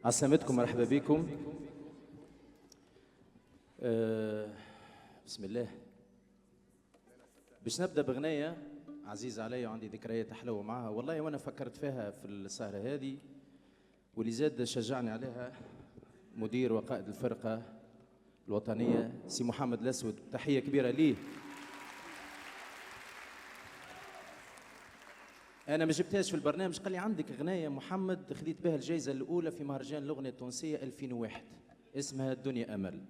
عسلامتكم، مرحبا بكم. بسم الله. باش نبدا بغنية عزيزة علي وعندي ذكريات حلوة معها والله، وانا فكرت فيها في السهرة هذه، واللي زاد شجعني عليها مدير وقائد الفرقة الوطنية سي محمد الأسود، تحية كبيرة ليه. أنا ما جبتهاش في البرنامج، قال لي عندك غناية محمد خذيت بها الجائزة الأولى في مهرجان الأغنية التونسية 2001 اسمها الدنيا أمل.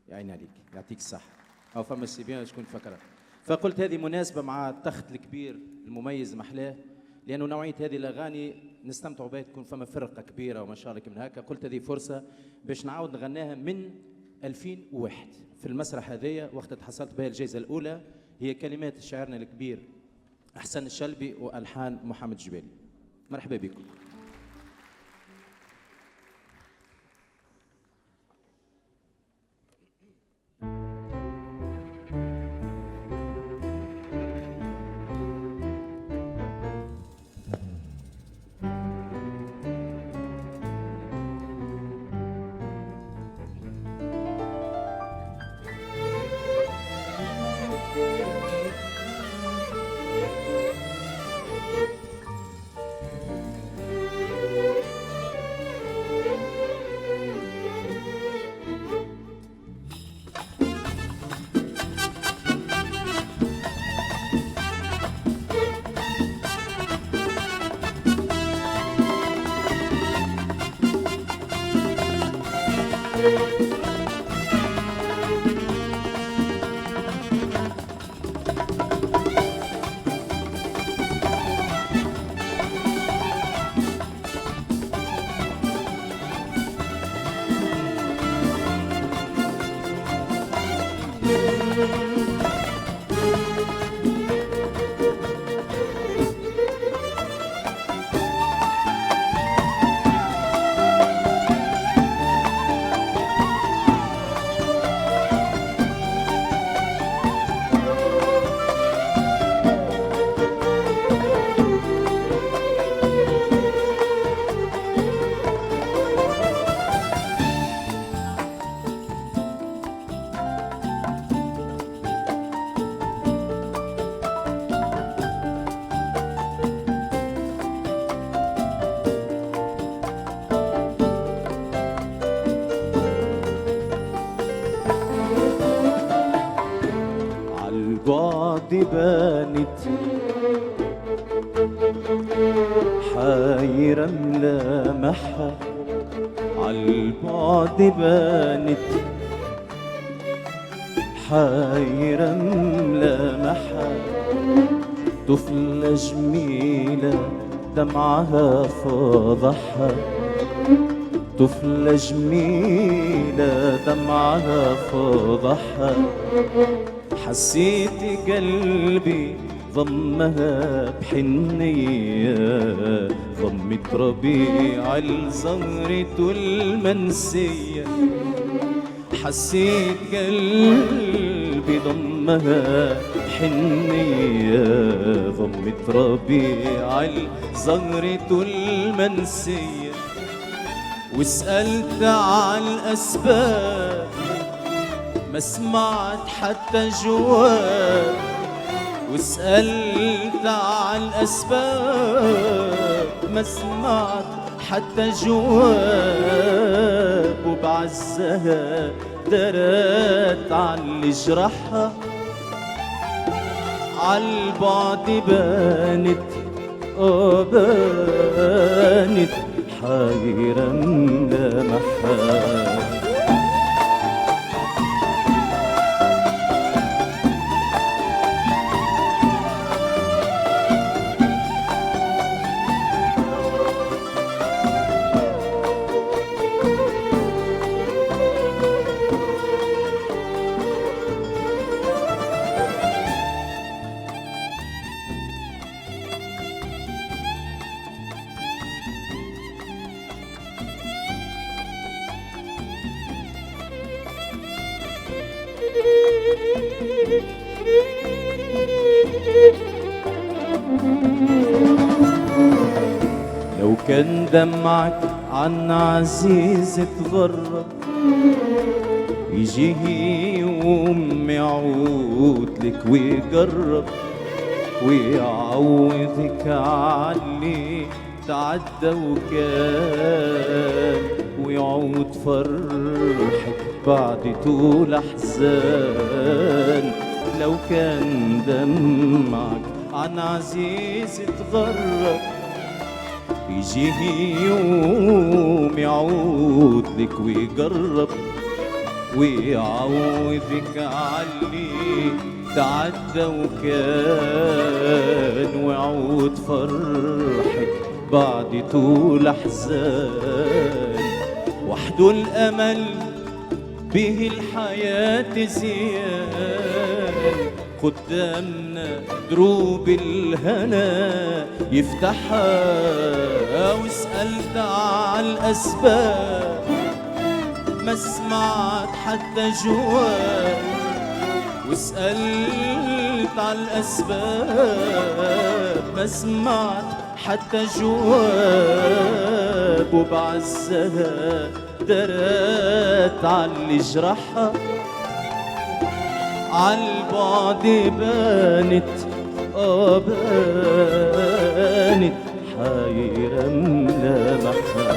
يا عيني عليك، يعطيك الصحة. أو فما سي بيان شكون فكرها. فقلت هذه مناسبة مع التخت الكبير المميز محلاه، لأنه نوعية هذه الأغاني نستمتعوا بها، تكون فما فرقة كبيرة وما شاء الله من هكا. قلت هذه فرصة باش نعاود نغناها من 2001 في المسرح هذايا، وقت تحصلت بها الجائزة الأولى. هي كلمات شاعرنا الكبير أحسن الشلبي وألحان محمد جبالي. مرحبا بكم. بانت حايرة ملامحها، عالبعد بانت حايرة ملامحها، طفلة جميلة دمعها فاضحها، طفلة جميلة دمعها فاضحها، حسيت قلبي ضمها بحنية، ضمت ربيع الزهرة المنسية، حسيت قلبي ضمها بحنية، ضمت ربيع الزهرة المنسية، وسألت عن الأسباب ما سمعت حتى جواب، وسألت عن الأسباب ما سمعت حتى جواب، وبعزها درت عن اللي جرحها، عالبعد بانت بانت حايرة ملامحها. لو كان دمعك عن عزيز تغرب، يجيه يوم يعود لك ويقرب ويعوضك عاللي تعدى وكان، ويعود فرحك بعد طول احزان. لو كان دمعك عن عزيز تغرب، يجيه يوم يعود لك ويقرب ويعوضك عاللي تعدى وكان، ويعود فرحك بعد طول احزان. وحده الامل به الحياة زيان، قدامنا دروب الهنا يفتحها، واسألت على الأسباب ما سمعت حتى جواب، واسألت على الأسباب ما سمعت حتى جواب، وبعزها درات عاللي جرحها، عالبعد بانت بانت حيرة ملامحها.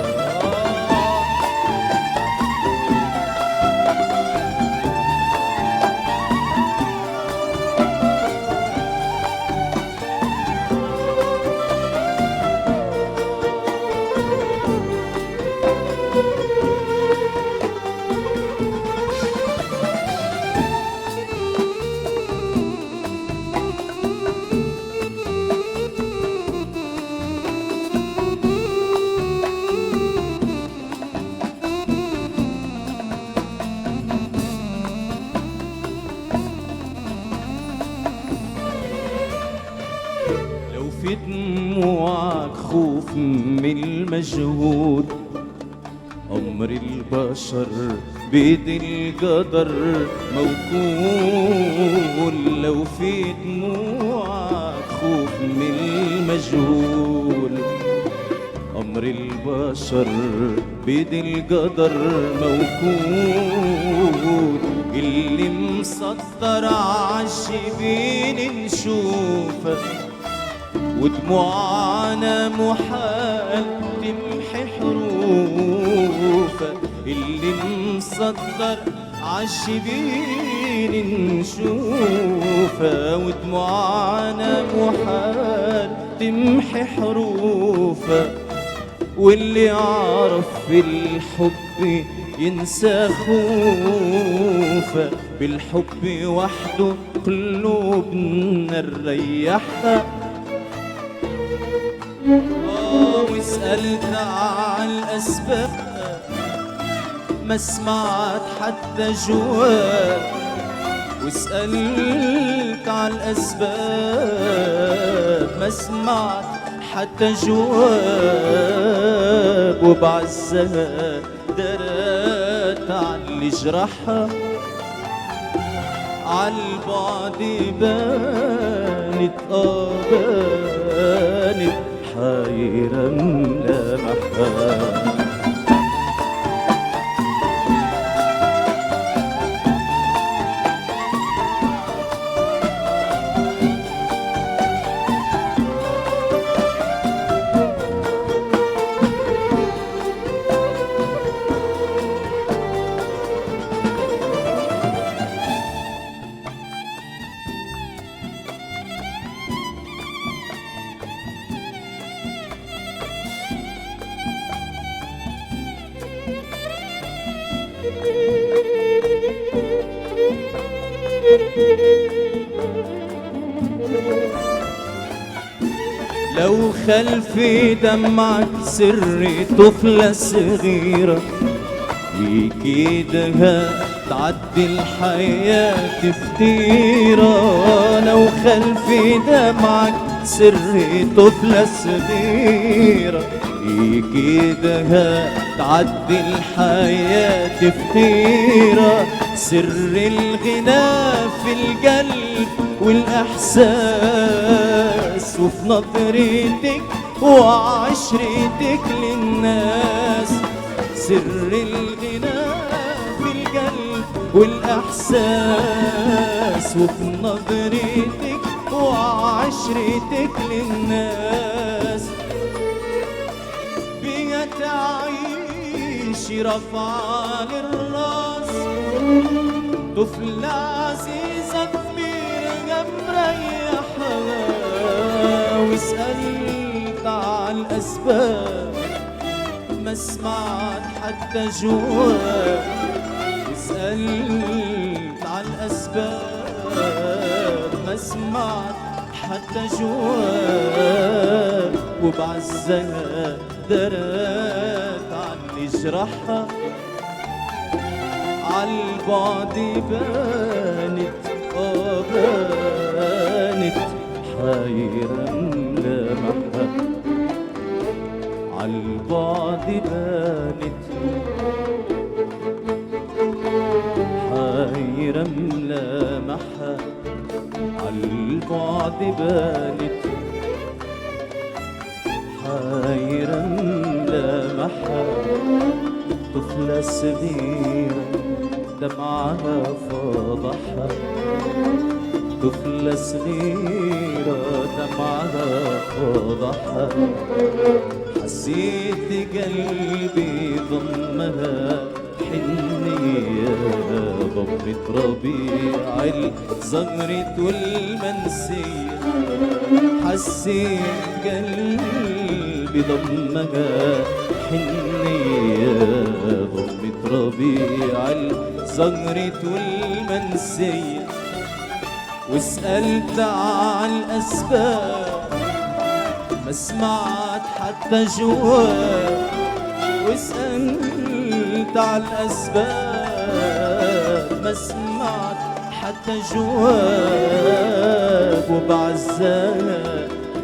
في دموعك خوف من المجهود، أمر البشر بيد القدر موكول. لو في دموعك خوف من المجهول، أمر البشر بيد القدر موكول. اللي مسطر عالجبين نشوفه، ودموعنا محال تمحي حروفه. اللي مصدر عالشبين نشوفه، ودموعنا محال تمحي حروفه. واللي يعرف في الحب ينسى خوفه، بالحب وحده قلوبنا نريحها. واسألت على الأسباب ما سمعت حتى جواب، واسألت على الأسباب ما سمعت حتى جواب، وبعزها درات عاللي جرحها، عالبعد بانت بانت حيرة ملامحها. لو خلف دمعك سر طفلة صغيرة، يكيدها تعدي الحياة فتيرة. لو خلف دمعك سر طفلة صغيرة، يكيدها تعدي الحياة فتيرة. سر الغنى في القلب والإحساس، وفي نظرتك وعشرتك للناس. سر الغنى في القلب والإحساس، وفي نظرتك وعشرتك للناس. بيها تعيش رفع للراس، طفلة عزيزة كبيرة مريحها. وسألت عالأسباب ما سمعت حتى جواب. سألت عالأسباب ما سمعت حتى جواب. وبعزها درت عاللي جرحها، عالبعد بانت بانت حيرة ملامحها. عالبعد بانت حيرة ملامحها. عالبعد بانت حيرة ملامحها. طفلة صغيرة دمعها فضحها. طفلة صغيرة دمعها فضحها. حسيت قلبي ضمها حنية، ضمت ربيع الزغرة والمنسية. حسيت قلبي ضمها حنية، ضمت ربيع الزغرة والمنسية. وسألت عالأسباب ما سمعت حتى جواب. وسألت عالأسباب ما سمعت حتى جواب. وبعزها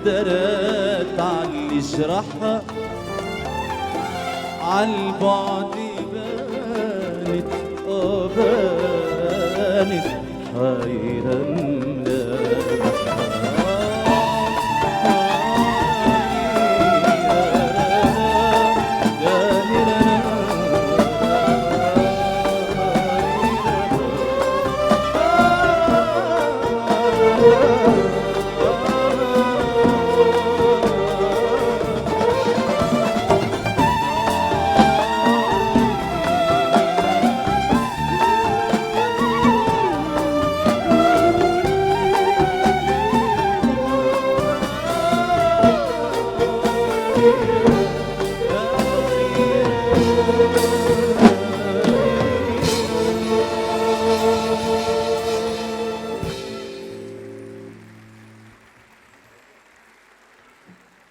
درت عاللي جرحها. عالبعد بانت بانت حيرة